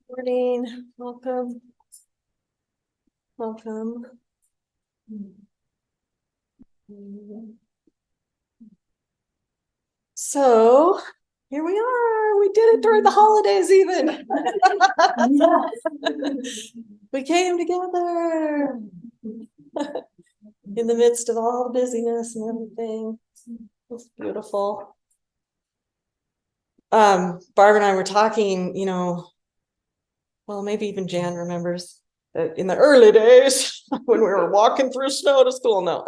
Morning, welcome. Welcome. So here we are. We did it during the holidays even. We came together in the midst of all the busyness and everything. It's beautiful. Barb and I were talking, well, maybe even Jan remembers that in the early days when we were walking through snow to school. No,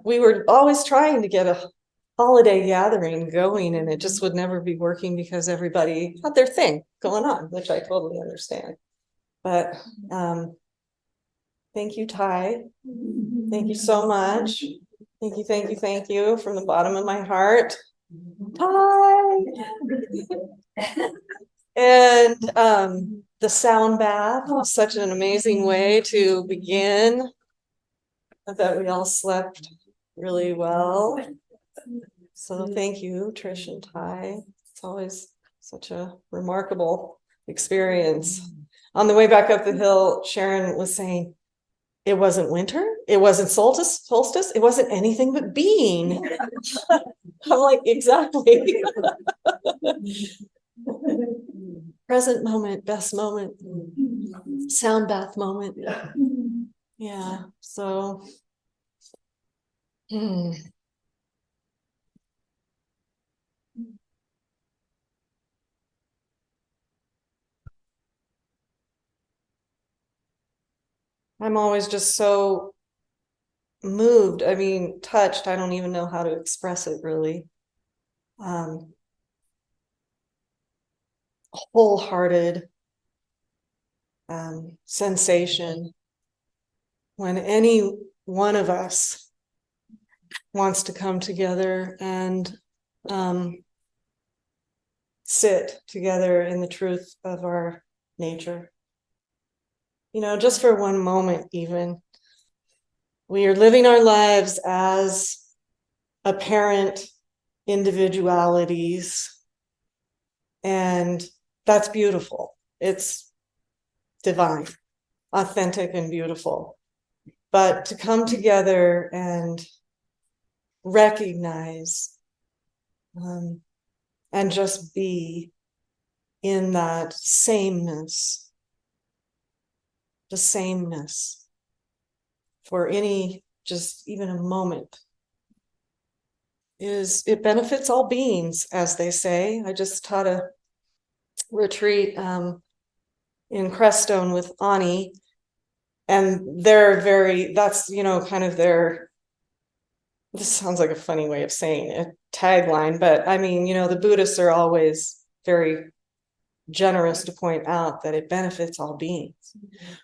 we were always trying to get a holiday gathering going, and it just would never be working because everybody had their thing going on, which I totally understand. But thank you, Ty. Thank you so much. Thank you from the bottom of my heart. Ty. And the sound bath was such an amazing way to begin. I thought we all slept really well. So thank you, Trish and Ty. It's always such a remarkable experience. On the way back up the hill, Sharon was saying, it wasn't winter, it wasn't solstice, it wasn't anything but being. I'm like, exactly. Present moment, best moment, sound bath moment. Yeah, so I'm always just so moved. I mean, touched. I don't even know how to express it really. Wholehearted sensation when any one of us wants to come together and sit together in the truth of our nature. Just for one moment, even. We are living our lives as apparent individualities, and that's beautiful. It's divine, authentic, and beautiful. But to come together and recognize and just be in that sameness, the sameness for just even a moment, it benefits all beings, as they say. I just taught a retreat in Crestone with Ani, and that's kind of this sounds like a funny way of saying it, tagline, but I mean, the Buddhists are always very generous to point out that it benefits all beings.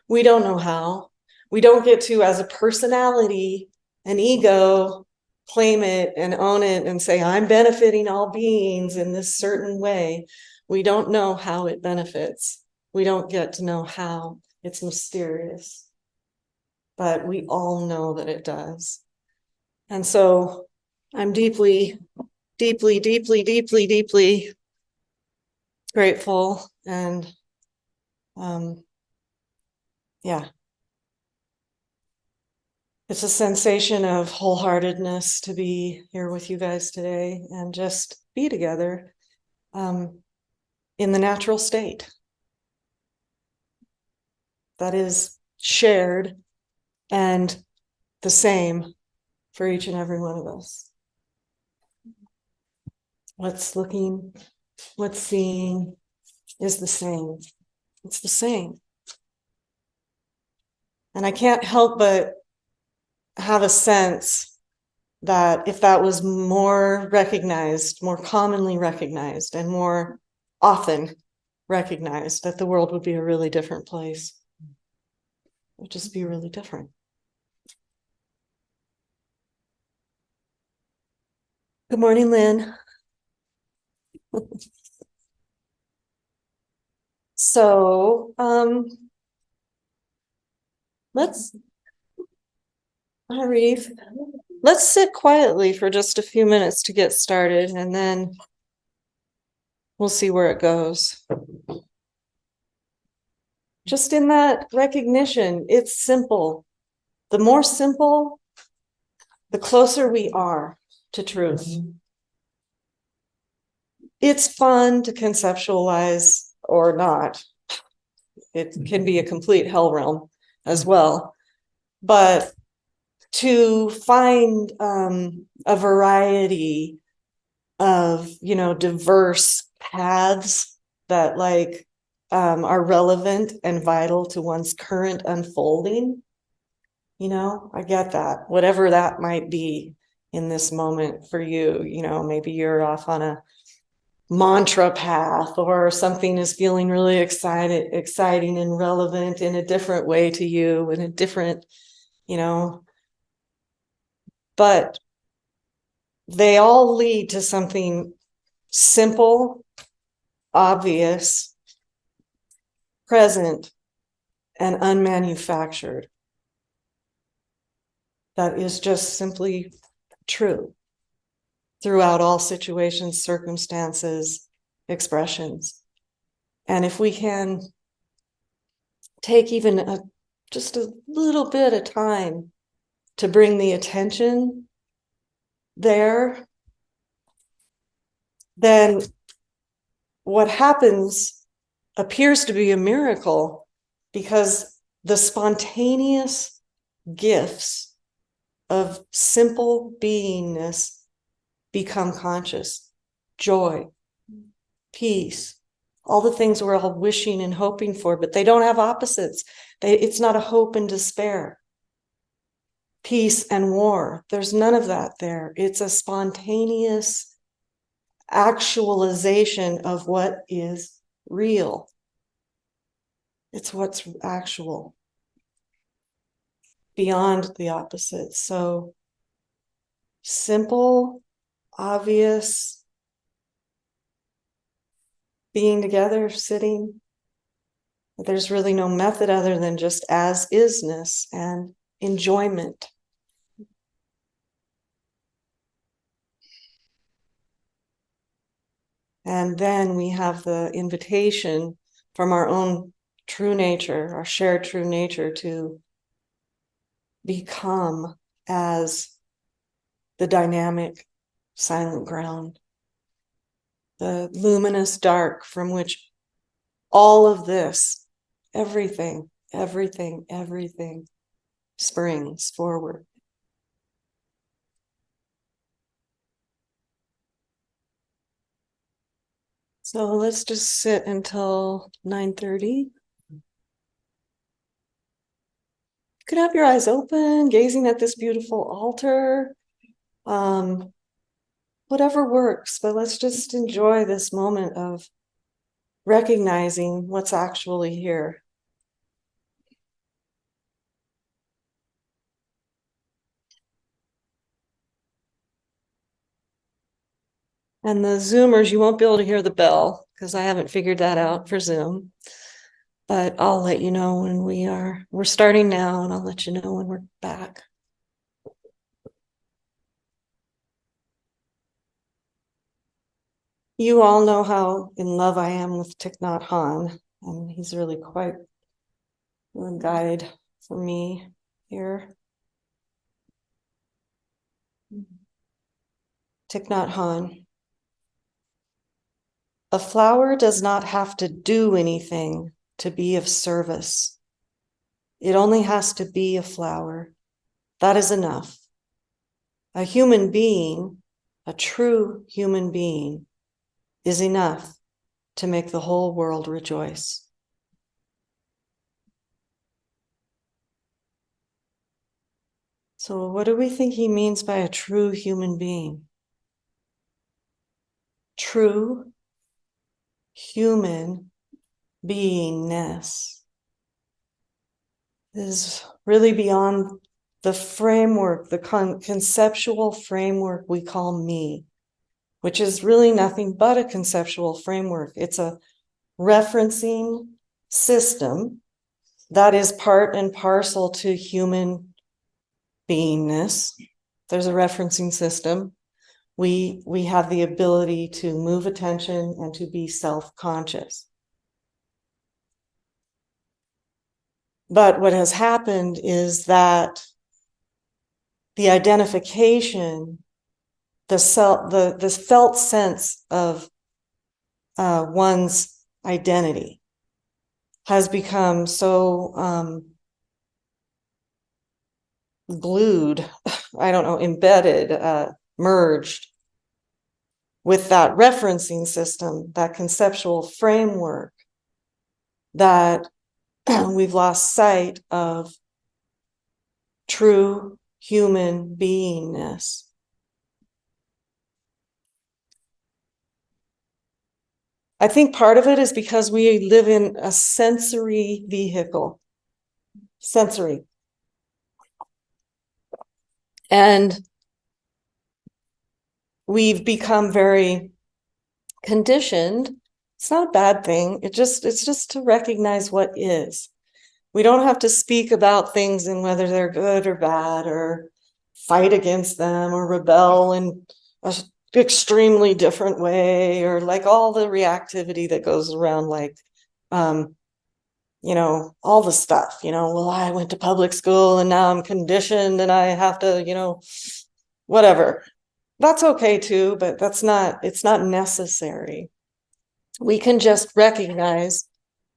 We don't know how. We don't get to, as a personality, an ego, claim it and own it and say, I'm benefiting all beings in this certain way. We don't know how it benefits. We don't get to know how. It's mysterious. But we all know that it does. And so I'm deeply, deeply, deeply, deeply, deeply grateful. And yeah, it's a sensation of wholeheartedness to be here with you guys today and just be together in the natural state that is shared and the same for each and every one of us. What's seeing is the same. It's the same. And I can't help but have a sense that if that was more recognized, more commonly recognized, and more often recognized, that the world would be a really different place. It would just be really different. Good morning, Lynn. So, let's sit quietly for just a few minutes to get started, and then We'll see where it goes. Just in that recognition, it's simple. The more simple, the closer we are to truth. It's fun to conceptualize or not. It can be a complete hell realm as well. But to find a variety of, diverse paths that are relevant and vital to one's current unfolding, I get that. Whatever that might be in this moment for you, maybe you're off on a mantra path, or something is feeling really exciting and relevant in a different way to you, in a different, but they all lead to something simple, obvious, present, and unmanufactured that is just simply true throughout all situations, circumstances, expressions. And if we can take even just a little bit of time to bring the attention there, then what happens appears to be a miracle, because the spontaneous gifts of simple beingness become conscious. Joy, peace, all the things we're all wishing and hoping for, but they don't have opposites. It's not a hope and despair. Peace and war, there's none of that there. It's a spontaneous actualization of what is real. It's what's actual, beyond the opposite. So simple, obvious, being together, sitting. There's really no method other than just as isness and enjoyment. And then we have the invitation from our own true nature, our shared true nature, to become as the dynamic silent ground, the luminous dark from which all of this, everything springs forward. So let's just sit until 9:30. You could have your eyes open, gazing at this beautiful altar. Whatever works, but let's just enjoy this moment of recognizing what's actually here. And the Zoomers, you won't be able to hear the bell because I haven't figured that out for Zoom. But I'll let you know when we're starting now, and I'll let you know when we're back. You all know how in love I am with Thich Nhat Hanh, and he's really quite a guide for me here. Thich Nhat Hanh. A flower does not have to do anything to be of service. It only has to be a flower. That is enough. A human being, a true human being, is enough to make the whole world rejoice. So what do we think he means by a true human being? True human beingness is really beyond the framework, the conceptual framework we call me, which is really nothing but a conceptual framework. It's a referencing system that is part and parcel to human beingness. There's a referencing system. we have the ability to move attention and to be self-conscious. But what has happened is that the identification, the felt sense of one's identity has become so glued, I don't know, embedded, merged with that referencing system, that conceptual framework, that we've lost sight of true human beingness. I think part of it is because we live in a sensory vehicle. Sensory. And we've become very conditioned. It's not a bad thing. It's just to recognize what is. We don't have to speak about things and whether they're good or bad, or fight against them, or rebel in an extremely different way, or like all the reactivity that goes around, like, you know, all the stuff, you know, well, I went to public school and now I'm conditioned and I have to, you know, whatever. That's okay too, but it's not necessary. We can just recognize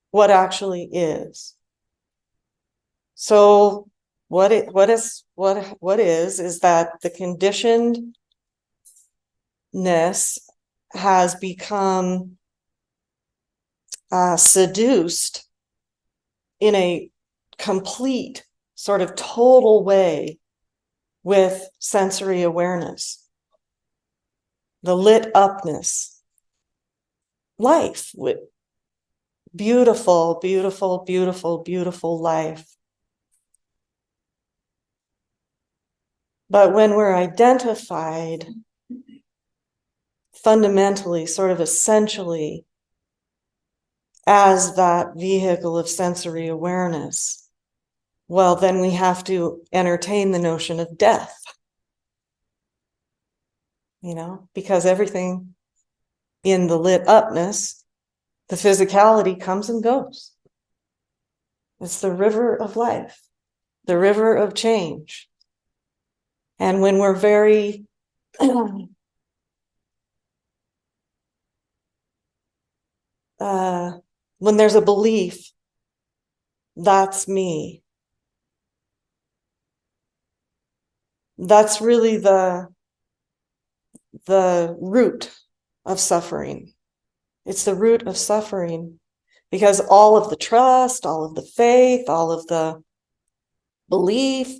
what actually is. So what is that the conditionedness has become seduced in a complete, sort of total way with sensory awareness, the lit upness, life, with beautiful, beautiful, beautiful, beautiful life. But when we're identified fundamentally, sort of essentially, as that vehicle of sensory awareness, well, then we have to entertain the notion of death, you know, because everything in the lit upness, the physicality comes and goes. It's the river of life, the river of change. And when we're very when there's a belief, that's me, that's really the root of suffering. It's the root of suffering, because all of the trust, all of the faith, all of the belief,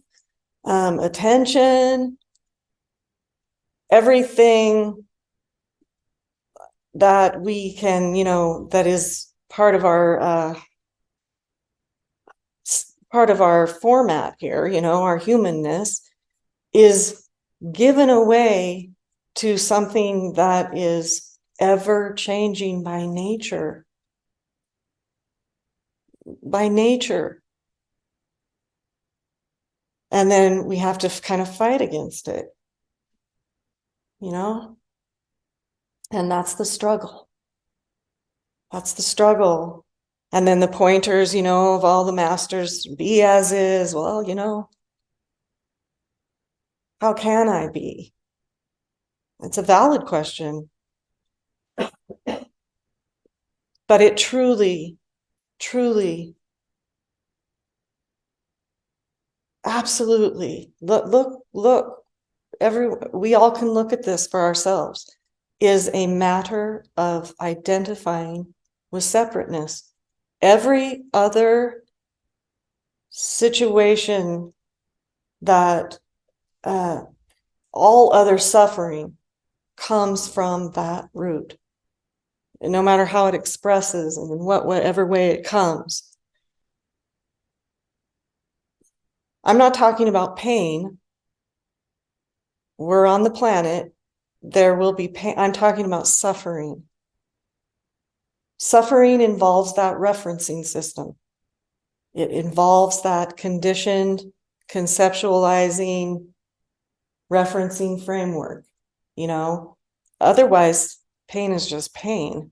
attention, everything that we can, you know, that is part of our format here, you know, our humanness, is given away to something that is ever changing by nature. By nature. And then we have to kind of fight against it, you know? And that's the struggle. That's the struggle. And then the pointers, you know, of all the masters, be as is. Well, you know, how can I be? It's a valid question. But it truly, truly, absolutely, look, we all can look at this for ourselves, is a matter of identifying with separateness. Every other situation that all other suffering comes from that root, and no matter how it expresses and in whatever way it comes. I'm not talking about pain. We're on the planet. There will be pain. I'm talking about suffering. Suffering involves that referencing system. It involves that conditioned, conceptualizing, referencing framework. you know? Otherwise, pain is just pain.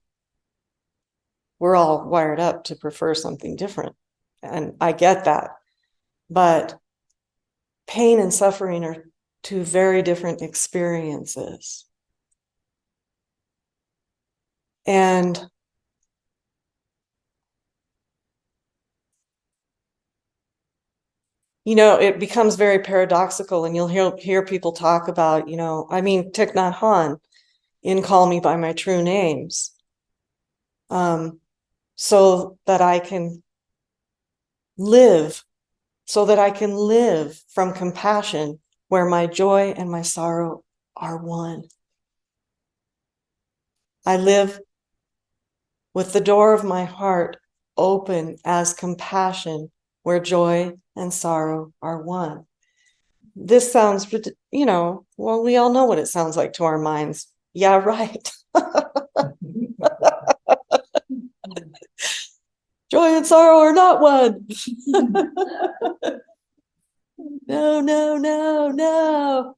We're all wired up to prefer something different. And I get that. But pain and suffering are two very different experiences. And it becomes very paradoxical, and you'll hear people talk about, I mean, Thich Nhat Hanh in Call Me by My True Names, so that I can live from compassion where my joy and my sorrow are one. I live with the door of my heart open as compassion where joy and sorrow are one. This sounds, well, we all know what it sounds like to our minds. Yeah, right. Joy and sorrow are not one. No.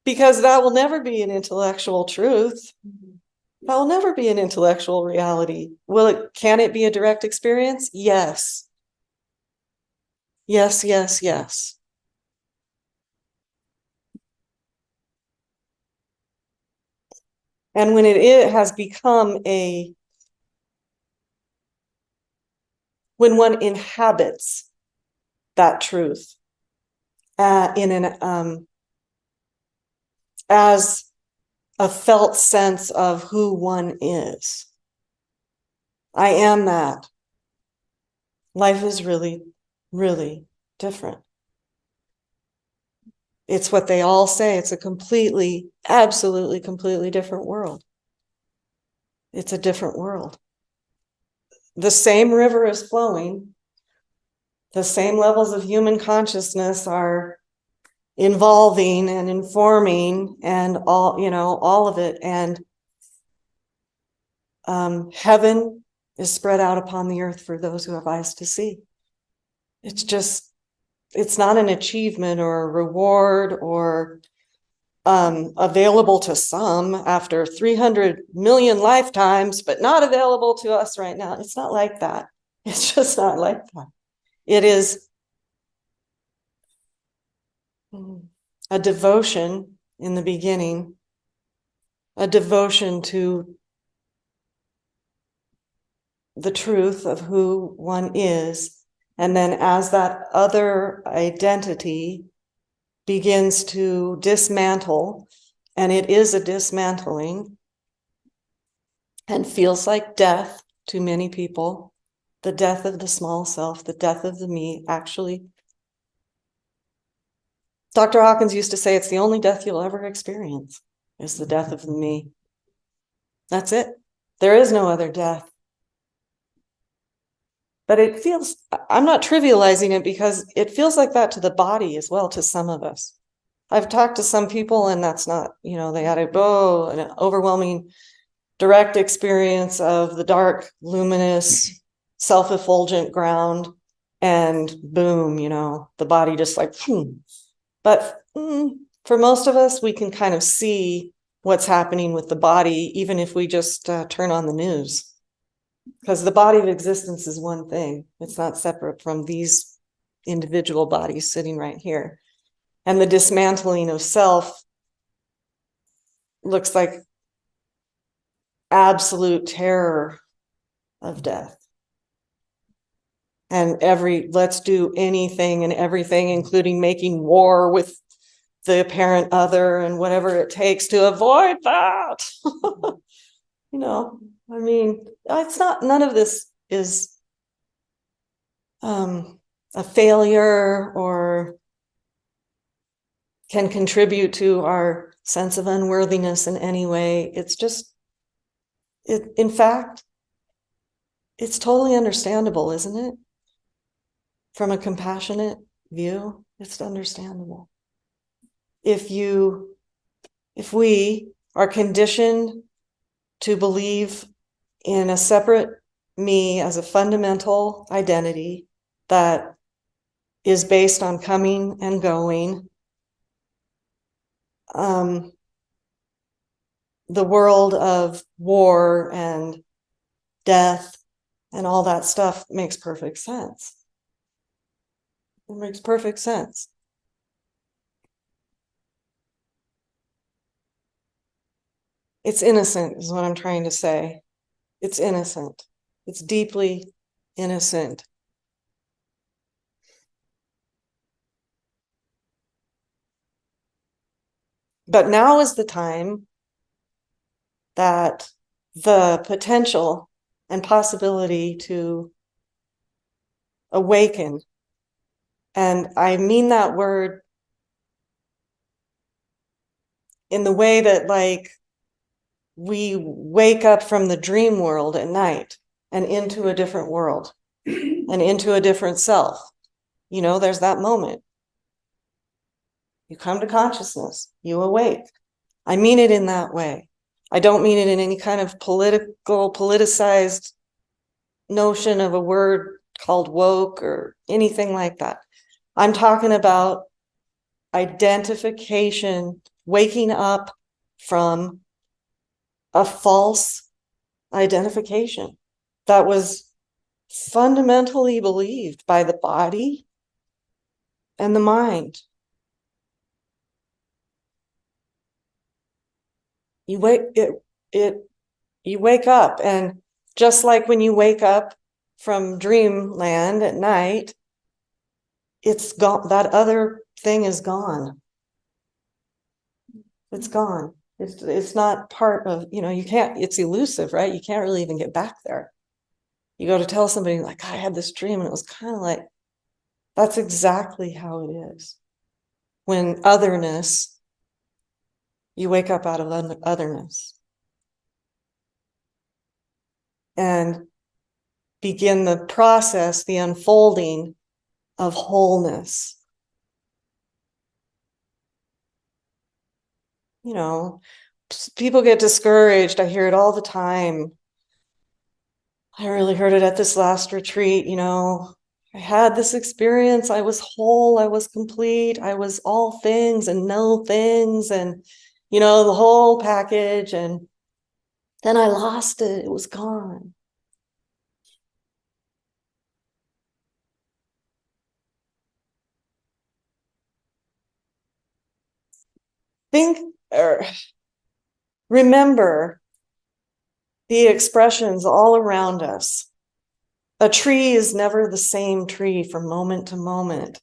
Because that will never be an intellectual truth. That will never be an intellectual reality. Can it be a direct experience? Yes. Yes. And when it has become when one inhabits that truth as a felt sense of who one is, I am that. Life is really, really different. It's what they all say. It's a absolutely, completely different world. It's a different world. The same river is flowing. The same levels of human consciousness are involving and informing and all of it. And heaven is spread out upon the earth for those who have eyes to see. It's not an achievement or a reward or available to some after 300 million lifetimes, but not available to us right now. It's not like that. It's just not like that. It is a devotion in the beginning, a devotion to the truth of who one is. And then as that other identity begins to dismantle, and it is a dismantling, and feels like death to many people, the death of the small self, the death of the me. Actually, Dr. Hawkins used to say it's the only death you'll ever experience is the death of the me. That's it. There is no other death. But I'm not trivializing it, because it feels like that to the body as well, to some of us. I've talked to some people, and that's not, they had an overwhelming direct experience of the dark, luminous, self-effulgent ground, and boom, the body just like, But for most of us, we can kind of see what's happening with the body, even if we just turn on the news. Because the body of existence is one thing. It's not separate from these individual bodies sitting right here. And the dismantling of self looks like absolute terror of death. And let's do anything and everything, including making war with the apparent other and whatever it takes to avoid that. I mean, none of this is a failure or can contribute to our sense of unworthiness in any way. It's just, in fact, it's totally understandable, isn't it? From a compassionate view, it's understandable. If we are conditioned to believe in a separate me as a fundamental identity that is based on coming and going, the world of war and death and all that stuff makes perfect sense. It makes perfect sense. It's innocent, is what I'm trying to say. It's innocent. It's deeply innocent. But now is the time that the potential and possibility to awaken, and I mean that word in the way that, like, we wake up from the dream world at night and into a different world and into a different self. You know, there's that moment. You come to consciousness, you awake. I mean it in that way. I don't mean it in any kind of politicized notion of a word called woke or anything like that. I'm talking about identification, waking up from a false identification that was fundamentally believed by the body and the mind. You wake up, and just like when you wake up from dreamland at night, it's gone. That other thing is gone. It's gone. It's not part of, you know, you can't, it's elusive, right? You can't really even get back there. You go to tell somebody, like, I had this dream, and it was kind of like, that's exactly how it is. When otherness, you wake up out of otherness and begin the process, the unfolding of wholeness. You know, people get discouraged. I hear it all the time. I really heard it at this last retreat. You know, I had this experience. I was whole. I was complete. I was all things and no things, and, you know, the whole package. And then I lost it. It was gone. Think or remember the expressions all around us. A tree is never the same tree from moment to moment.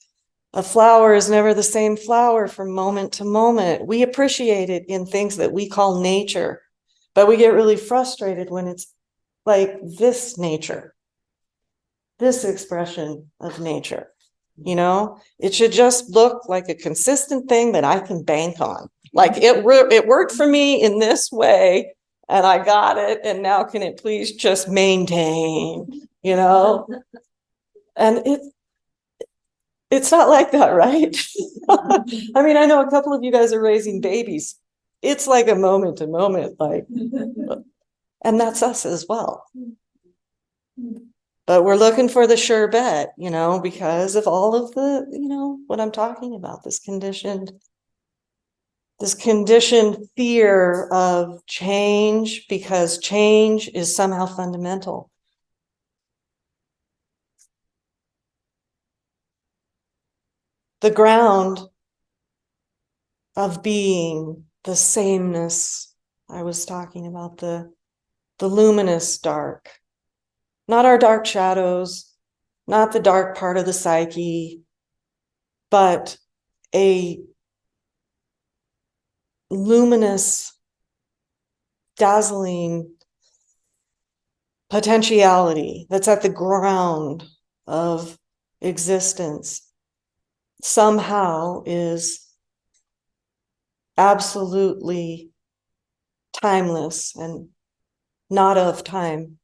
A flower is never the same flower from moment to moment. We appreciate it in things that we call nature, but we get really frustrated when it's like this nature, this expression of nature. You know, it should just look like a consistent thing that I can bank on. Like, it worked for me in this way, and I got it, and now can it please just maintain, you know? And it's not like that, right? I mean, I know a couple of you guys are raising babies. It's like a moment to moment, like, and that's us as well. But we're looking for the sure bet, you know, because of all of the, you know, what I'm talking about, this conditioned fear of change, because change is somehow fundamental. The ground of being, the sameness I was talking about, the luminous dark, not our dark shadows, not the dark part of the psyche, but a luminous, dazzling potentiality that's at the ground of existence, somehow is absolutely timeless and not of time,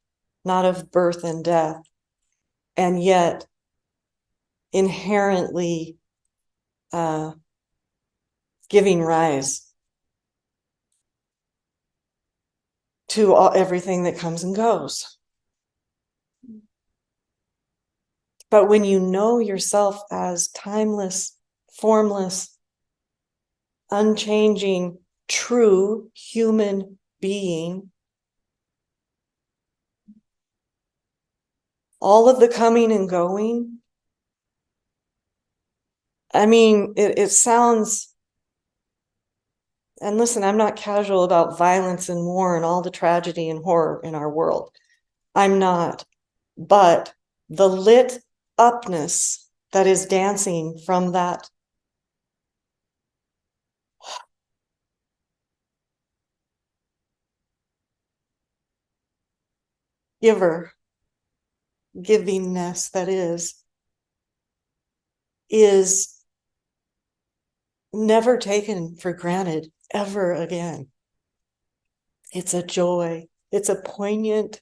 not of birth and death, and yet inherently giving rise to everything that comes and goes. But when you know yourself as timeless, formless, unchanging, true human being, all of the coming and going. I mean, it sounds, and listen, I'm not casual about violence and war and all the tragedy and horror in our world. I'm not. But the lit upness that is dancing from that givingness that is never taken for granted ever again. It's a joy. It's a poignant,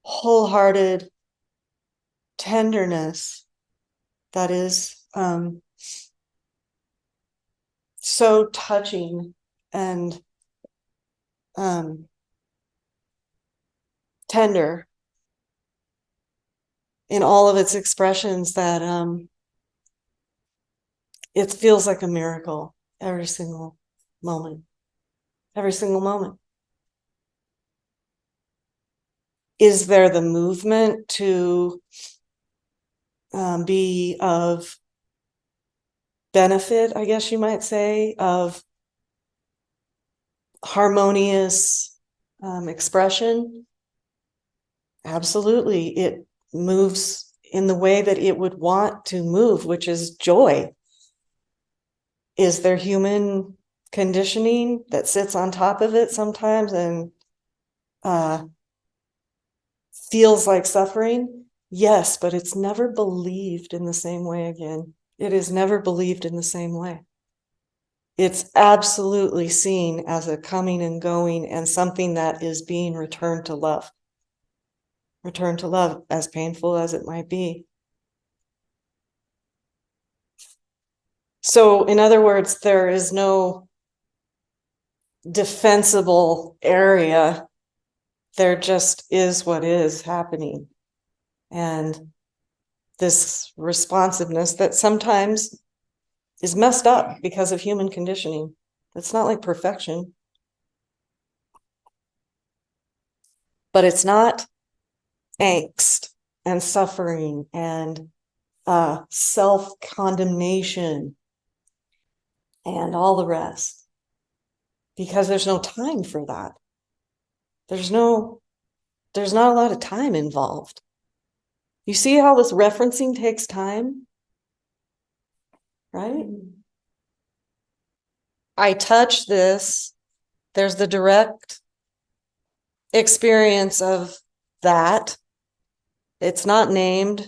wholehearted tenderness that is so touching and tender in all of its expressions that it feels like a miracle every single moment. Every single moment. Is there the movement to be of benefit, I guess you might say, of harmonious expression? Absolutely. It moves in the way that it would want to move, which is joy. Is there human conditioning that sits on top of it sometimes and feels like suffering? Yes, but it's never believed in the same way again. It is never believed in the same way. It's absolutely seen as a coming and going and something that is being returned to love. Returned to love, as painful as it might be. So, in other words, there is no defensible area. There just is what is happening. And this responsiveness that sometimes is messed up because of human conditioning. It's not like perfection. But it's not angst and suffering and self-condemnation and all the rest. Because there's no time for that. There's not a lot of time involved. You see how this referencing takes time? Right? I touch this. There's the direct experience of that. It's not named.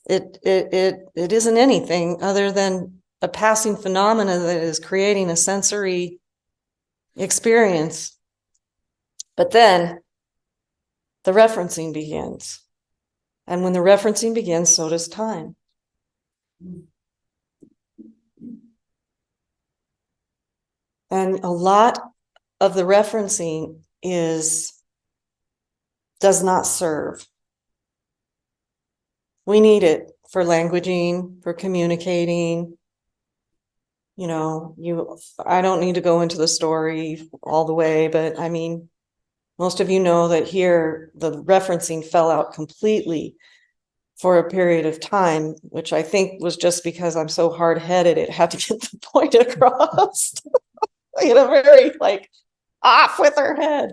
It isn't anything other than a passing phenomena that is creating a sensory experience. But then the referencing begins. And when the referencing begins, so does time. And a lot of the referencing does not serve. We need it for languaging, for communicating. You know, I don't need to go into the story all the way, but I mean, most of you know that here the referencing fell out completely for a period of time, which I think was just because I'm so hard-headed, it had to get the point across in a very like off with her head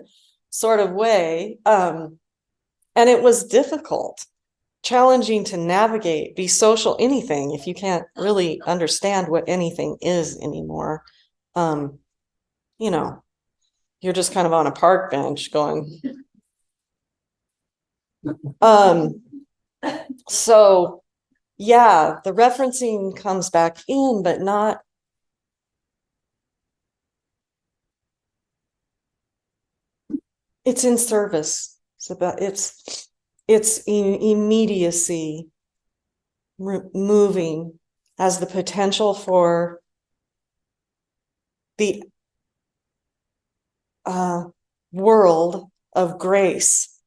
sort of way. And it was difficult, challenging to navigate, be social, anything, if you can't really understand what anything is anymore. You know, you're just kind of on a park bench going, so yeah, the referencing comes back in, but not, it's in service. It's about it's immediacy moving has the potential for the world of grace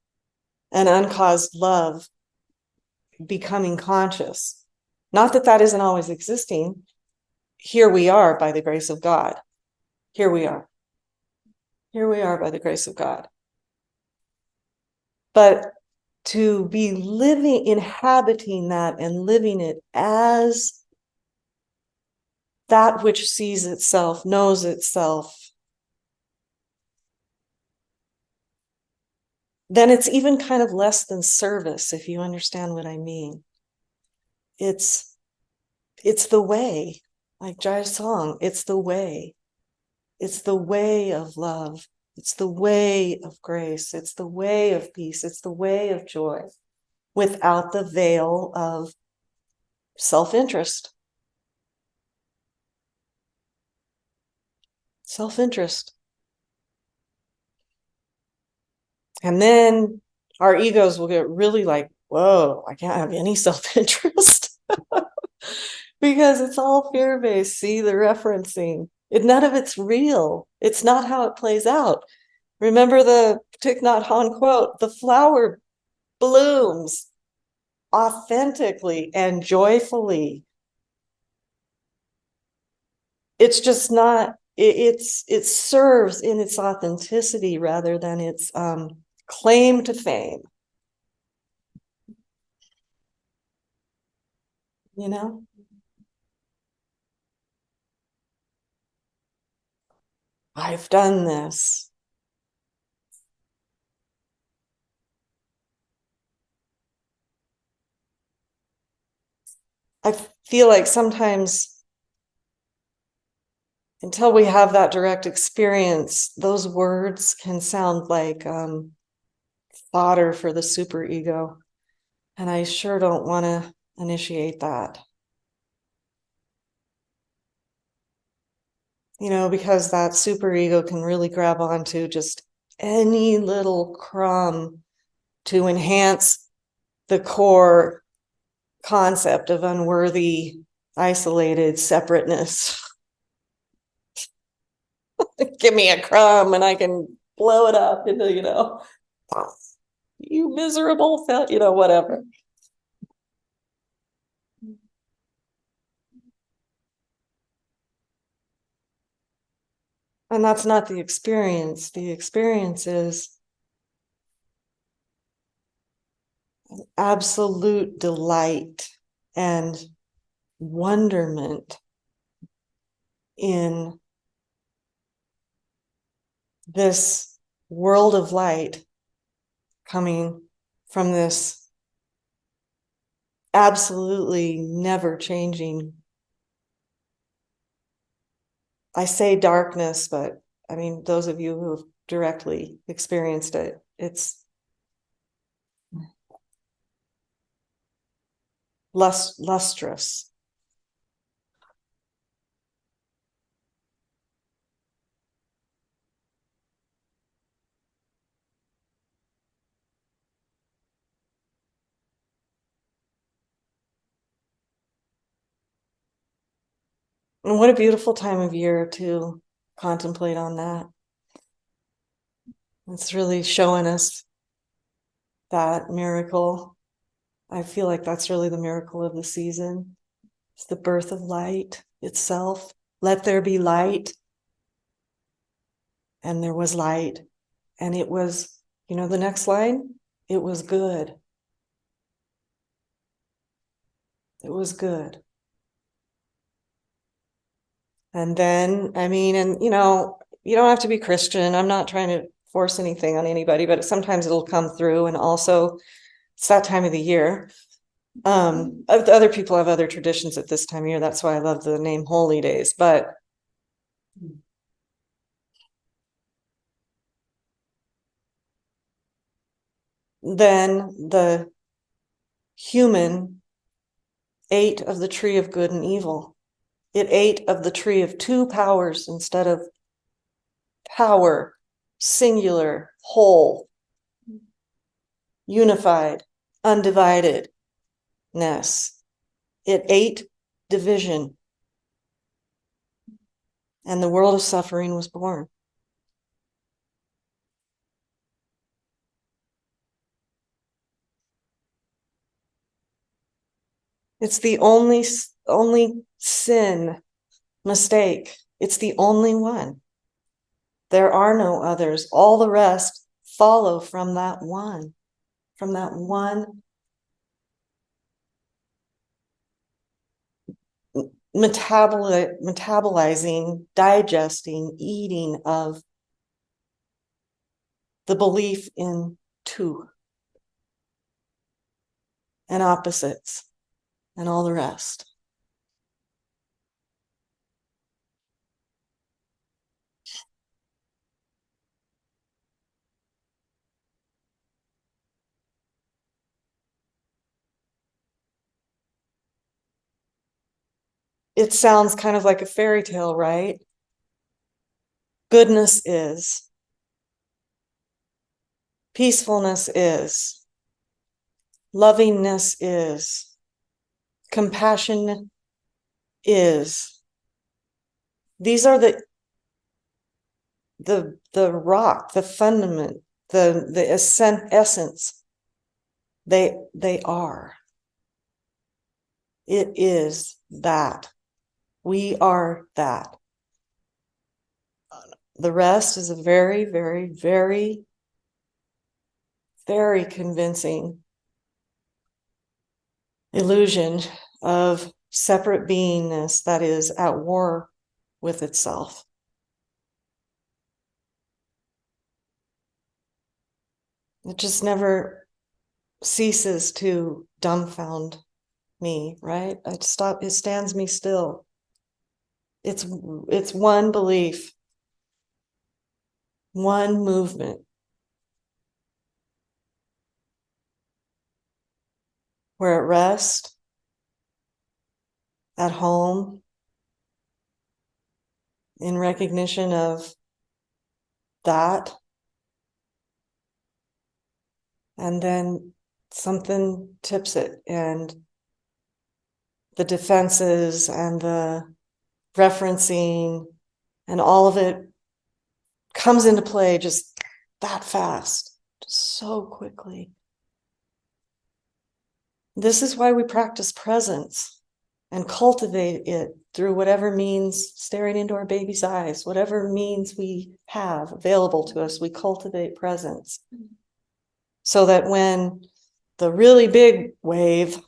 and uncaused love becoming conscious. Not that that isn't always existing. Here we are by the grace of God. Here we are. Here we are by the grace of God. But to be living, inhabiting that and living it as that which sees itself, knows itself, then it's even kind of less than service, if you understand what I mean. It's the way, like Jai's song, it's the way. It's the way of love. It's the way of grace. It's the way of peace. It's the way of joy without the veil of self-interest. Self-interest. And then our egos will get really like, whoa, I can't have any self-interest because it's all fear-based. See the referencing. None of it's real. It's not how it plays out. Remember the Thich Nhat Hanh quote, the flower blooms authentically and joyfully. It's just not, it serves in its authenticity rather than its claim to fame. You know? I've done this. I feel like sometimes until we have that direct experience, those words can sound like fodder for the superego. And I sure don't want to initiate that. You know, because that superego can really grab onto just any little crumb to enhance the core concept of unworthy, isolated separateness. Give me a crumb and I can blow it up into, you miserable, whatever. And that's not the experience. The experience is absolute delight and wonderment in this world of light coming from this absolutely never changing. I say darkness, but I mean, those of you who have directly experienced it, it's lustrous. And what a beautiful time of year to contemplate on that. It's really showing us that miracle. I feel like that's really the miracle of the season. It's the birth of light itself. Let there be light. And there was light. And it was, the next line, it was good. It was good. And then, you don't have to be Christian. I'm not trying to force anything on anybody, but sometimes it'll come through. And also, it's that time of the year. Other people have other traditions at this time of year. That's why I love the name Holy Days. But then the human ate of the tree of good and evil. It ate of the tree of two powers instead of power, singular, whole, unified, undividedness. It ate division. And the world of suffering was born. It's the only sin mistake. It's the only one. There are no others. All the rest follow from that one metabolizing, digesting, eating of the belief in two and opposites and all the rest. It sounds kind of like a fairy tale, right? Goodness is, peacefulness is, lovingness is, compassion is. These are the rock, the fundament, the essence. They are. It is that. We are that. The rest is a very, very, very, very convincing illusion of separate beingness that is at war with itself. It just never ceases to dumbfound me, right? It stands me still. It's one belief, one movement. We're at rest, at home, in recognition of that. And then something tips it, and the defenses and the referencing and all of it comes into play just that fast, just so quickly. This is why we practice presence and cultivate it through whatever means, staring into our baby's eyes, whatever means we have available to us, we cultivate presence. So that when the really big wave,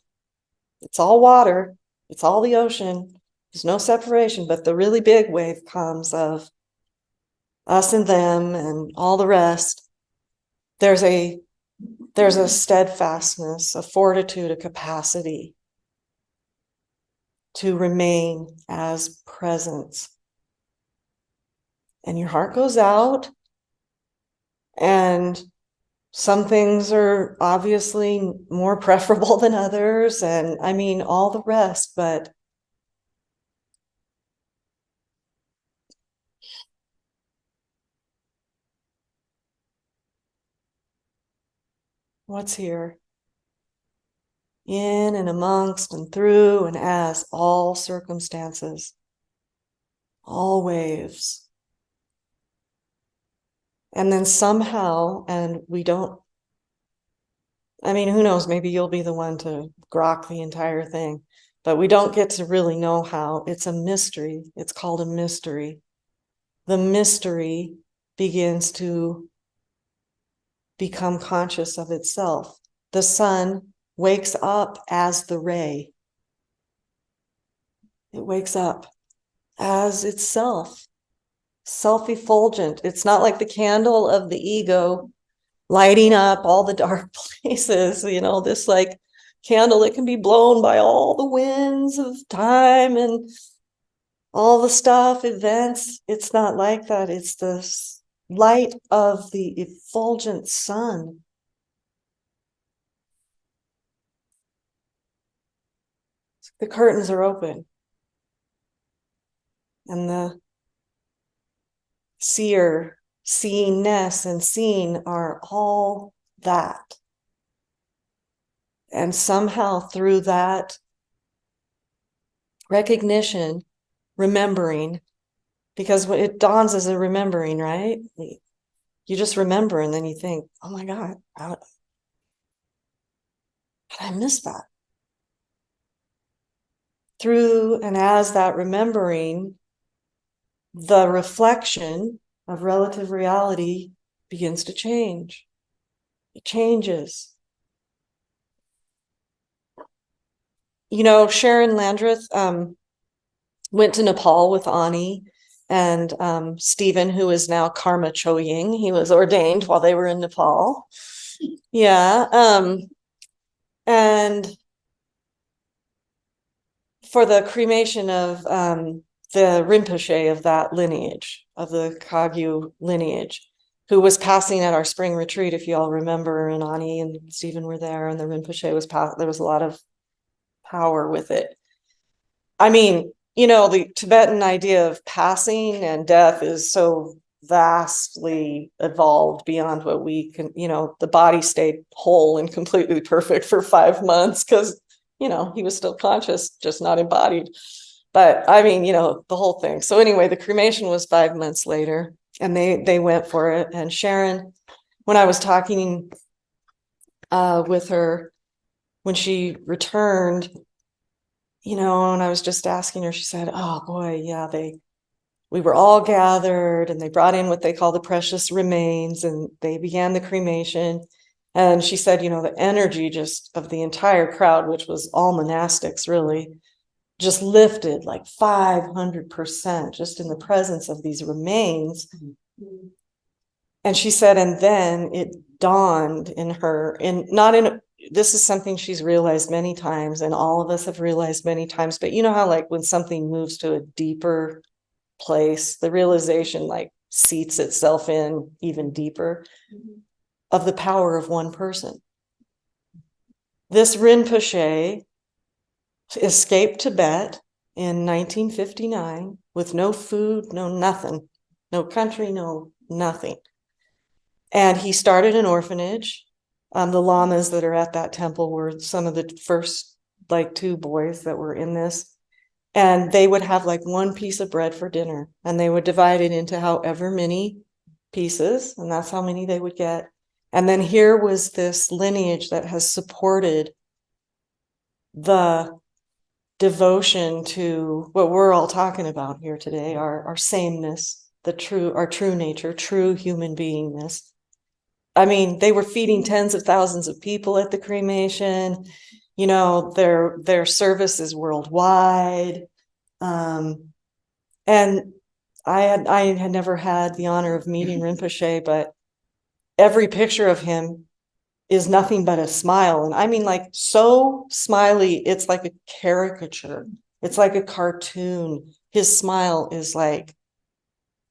it's all water, it's all the ocean, there's no separation, but the really big wave comes of us and them and all the rest, there's a steadfastness, a fortitude, a capacity to remain as presence. And your heart goes out, and some things are obviously more preferable than others, and I mean all the rest, but what's here? In and amongst and through and as all circumstances, all waves. And then somehow, and we don't, I mean, who knows, maybe you'll be the one to grok the entire thing, but we don't get to really know how. It's a mystery. It's called a mystery. The mystery begins to become conscious of itself. The sun wakes up as the ray. It wakes up as itself, self-effulgent. It's not like the candle of the ego lighting up all the dark places, this like candle that can be blown by all the winds of time and all the stuff, events. It's not like that. It's the light of the effulgent sun. The curtains are open, and the seer, seeness, and seen are all that. And somehow through that recognition, remembering, because when it dawns as a remembering, right? You just remember, and then you think, oh my God, how did I miss that? Through and as that remembering, the reflection, of relative reality begins to change. It changes. You know, Sharon Landreth went to Nepal with Ani and Stephen, who is now Karma Choying. He was ordained while they were in Nepal. Yeah. And for the cremation of the Rinpoche of that lineage, of the Kagyu lineage, who was passing at our spring retreat, if you all remember, and Ani and Stephen were there, and the Rinpoche was there was a lot of power with it. I mean, you know, the Tibetan idea of passing and death is so vastly evolved beyond what we can, you know, the body stayed whole and completely perfect for 5 months because, you know, he was still conscious, just not embodied. But I mean, you know, the whole thing. So anyway, the cremation was 5 months later and they went for it. And Sharon, when I was talking with her, when she returned, you know, and I was just asking her, she said, oh boy, yeah, we were all gathered and they brought in what they call the precious remains and they began the cremation. And she said, you know, the energy just of the entire crowd, which was all monastics really, just lifted like 500% just in the presence of these remains. And she said, and then it dawned in her, this is something she's realized many times, and all of us have realized many times, but you know how like when something moves to a deeper place, the realization like seats itself in even deeper of the power of one person. This Rinpoche escaped Tibet in 1959 with no food, no nothing, no country, no nothing. And he started an orphanage. The lamas that are at that temple were some of the first like 2 boys that were in this. And they would have like 1 piece of bread for dinner and they would divide it into however many pieces. And that's how many they would get. And then here was this lineage that has supported the devotion to what we're all talking about here today, our sameness, our true nature, true human beingness. I mean, they were feeding tens of thousands of people at the cremation. You know, their service is worldwide. And I had never had the honor of meeting Rinpoche, but every picture of him is nothing but a smile. And I mean, like, so smiley, it's like a caricature. It's like a cartoon. His smile is like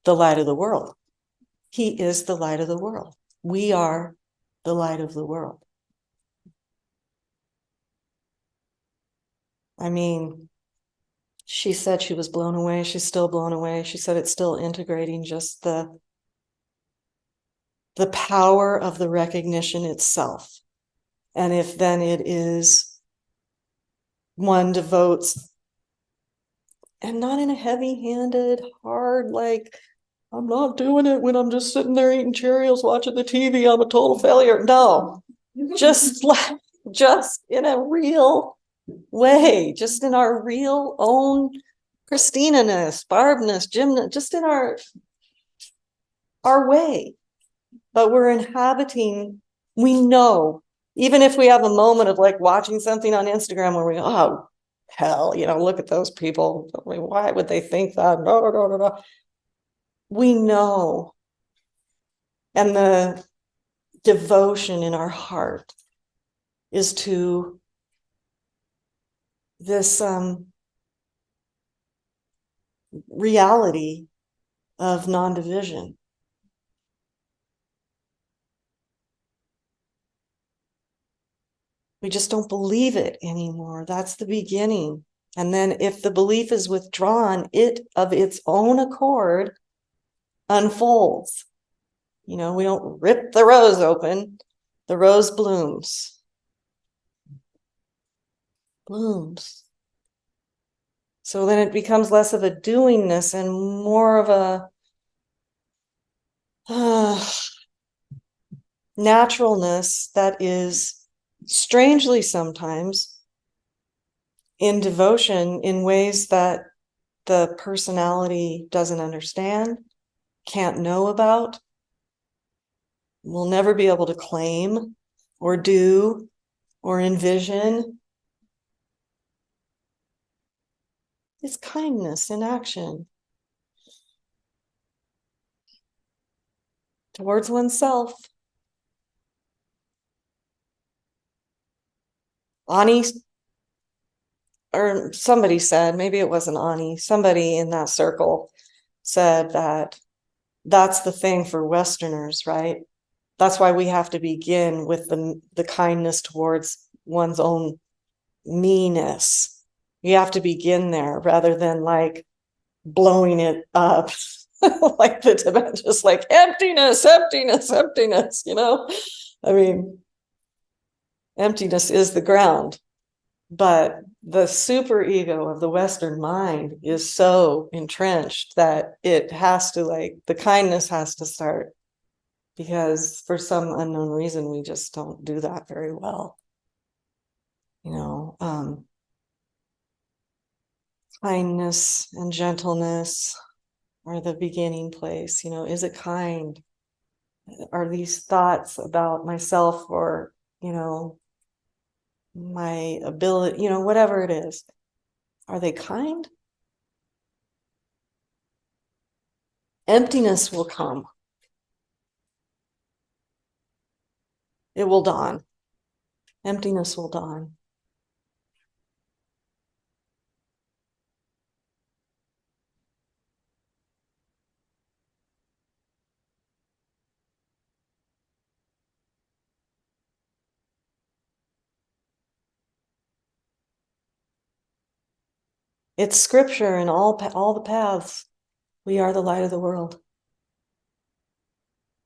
the light of the world. He is the light of the world. We are the light of the world. I mean, she said she was blown away. She's still blown away. She said it's still integrating just the power of the recognition itself. And if then it is one devotes, and not in a heavy-handed, hard, like, I'm not doing it when I'm just sitting there eating Cheerios, watching the TV, I'm a total failure. No, just in a real way, just in our real own Christina-ness, Barb-ness, Jim, just in our way. But we're inhabiting, we know, even if we have a moment of like watching something on Instagram where we go, oh, hell, you know, look at those people. I mean, why would they think that? No, no, no, no. We know. And the devotion in our heart is to this reality of non-division. We just don't believe it anymore. That's the beginning. And then if the belief is withdrawn, it of its own accord unfolds. You know, we don't rip the rose open. The rose blooms. Blooms. So then it becomes less of a doingness and more of a naturalness that is strangely sometimes in devotion in ways that the personality doesn't understand, can't know about, we'll never be able to claim or do or envision. It's kindness in action towards oneself. Ani, or somebody said, maybe it wasn't Ani, somebody in that circle said that that's the thing for Westerners, right? That's why we have to begin with the kindness towards one's own meanness. You have to begin there rather than like blowing it up like the Tibetan, just like emptiness, emptiness, emptiness, you know? I mean, emptiness is the ground, but the super ego of the Western mind is so entrenched that it has to, like, the kindness has to start, because for some unknown reason we just don't do that very well, you know. Kindness and gentleness are the beginning place, you know. Is it kind? Are these thoughts about myself or, you know, my ability, you know, whatever it is, are they kind? Emptiness will come. It will dawn. Emptiness will dawn. It's scripture in all the paths. We are the light of the world.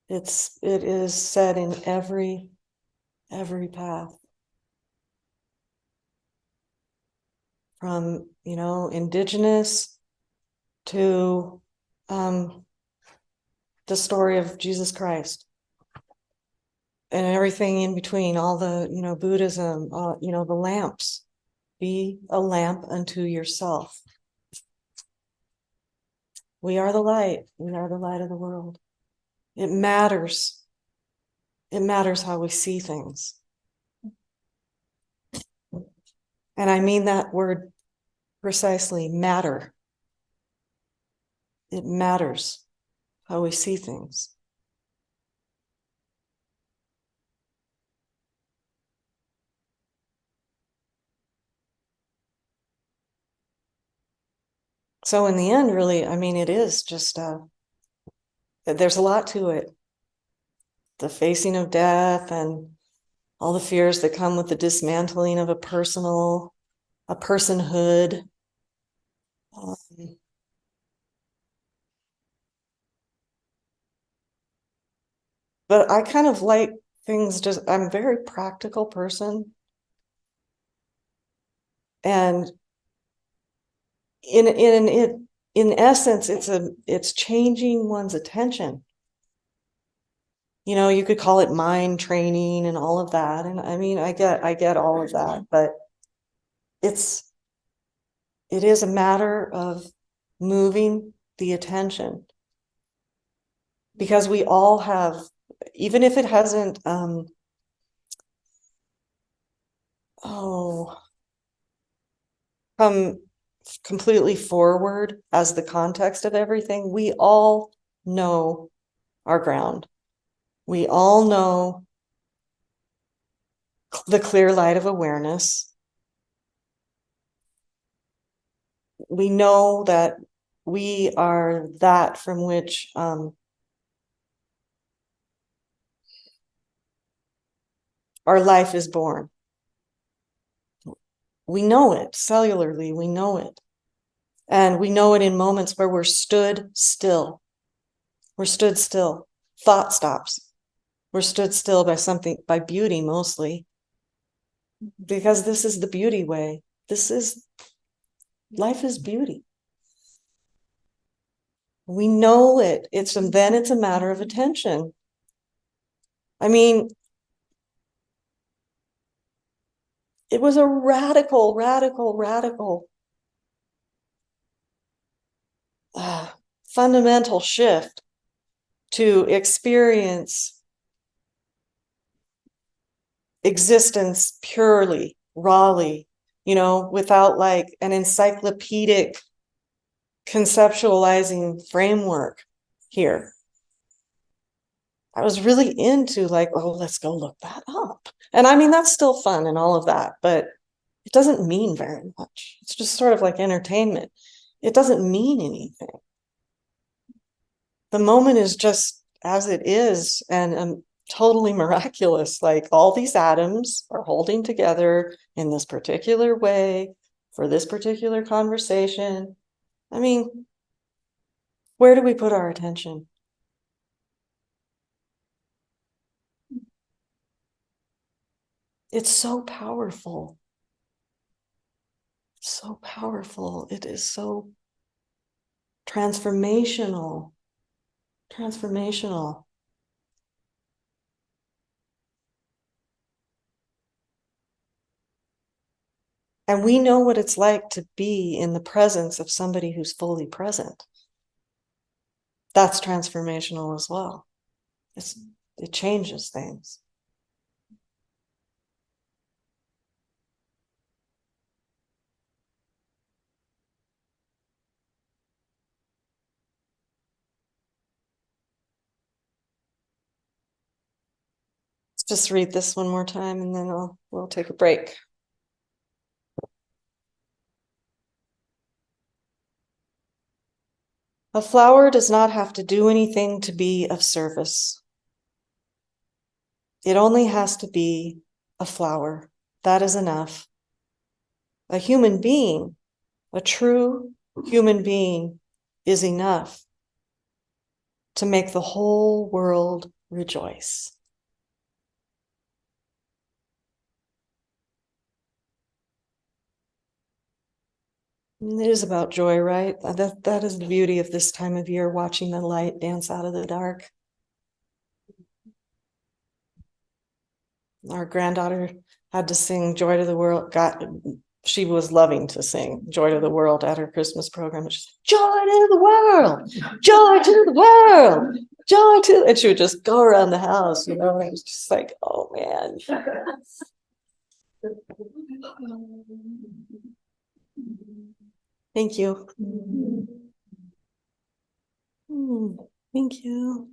It is said in every path, from, you know, indigenous to the story of Jesus Christ and everything in between, all the, you know, Buddhism, you know, the lamps. Be a lamp unto yourself. We are the light. We are the light of the world. It matters. It matters how we see things. And I mean that word precisely, matter. It matters how we see things. So in the end, really, I mean, it is just, there's a lot to it. The facing of death and all the fears that come with the dismantling of a personhood. But I kind of like things just, I'm a very practical person. And in essence, it's changing one's attention. You know, you could call it mind training and all of that. And I mean, I get all of that, but it is a matter of moving the attention, because we all have, even if it hasn't come completely forward as the context of everything, we all know our ground. We all know the clear light of awareness. We know that we are that from which our life is born. We know it cellularly, we know it. And we know it in moments where we're stood still. We're stood still. Thought stops. We're stood still by something, by beauty mostly, because this is the beauty way. Life is beauty. We know it. Then it's a matter of attention. I mean, it was a radical fundamental shift to experience existence purely, rawly, you know, without like an encyclopedic conceptualizing framework here. I was really into like, oh, let's go look that up. And I mean, that's still fun and all of that, but it doesn't mean very much. It's just sort of like entertainment. It doesn't mean anything. The moment is just as it is, and totally miraculous. Like all these atoms are holding together in this particular way for this particular conversation. I mean, where do we put our attention? It's so powerful. So powerful. It is so transformational. Transformational. And we know what it's like to be in the presence of somebody who's fully present. That's transformational as well. It changes things. Let's just read this one more time and then we'll take a break. A flower does not have to do anything to be of service. It only has to be a flower. That is enough. A human being, a true human being, is enough to make the whole world rejoice. It is about joy, right? That is the beauty of this time of year, watching the light dance out of the dark. Our granddaughter had to sing Joy to the World. She was loving to sing Joy to the World at her Christmas program. She said, Joy to the world, joy to the world, joy to, and she would just go around the house, you know, and it was just like, oh man. Thank you. Thank you.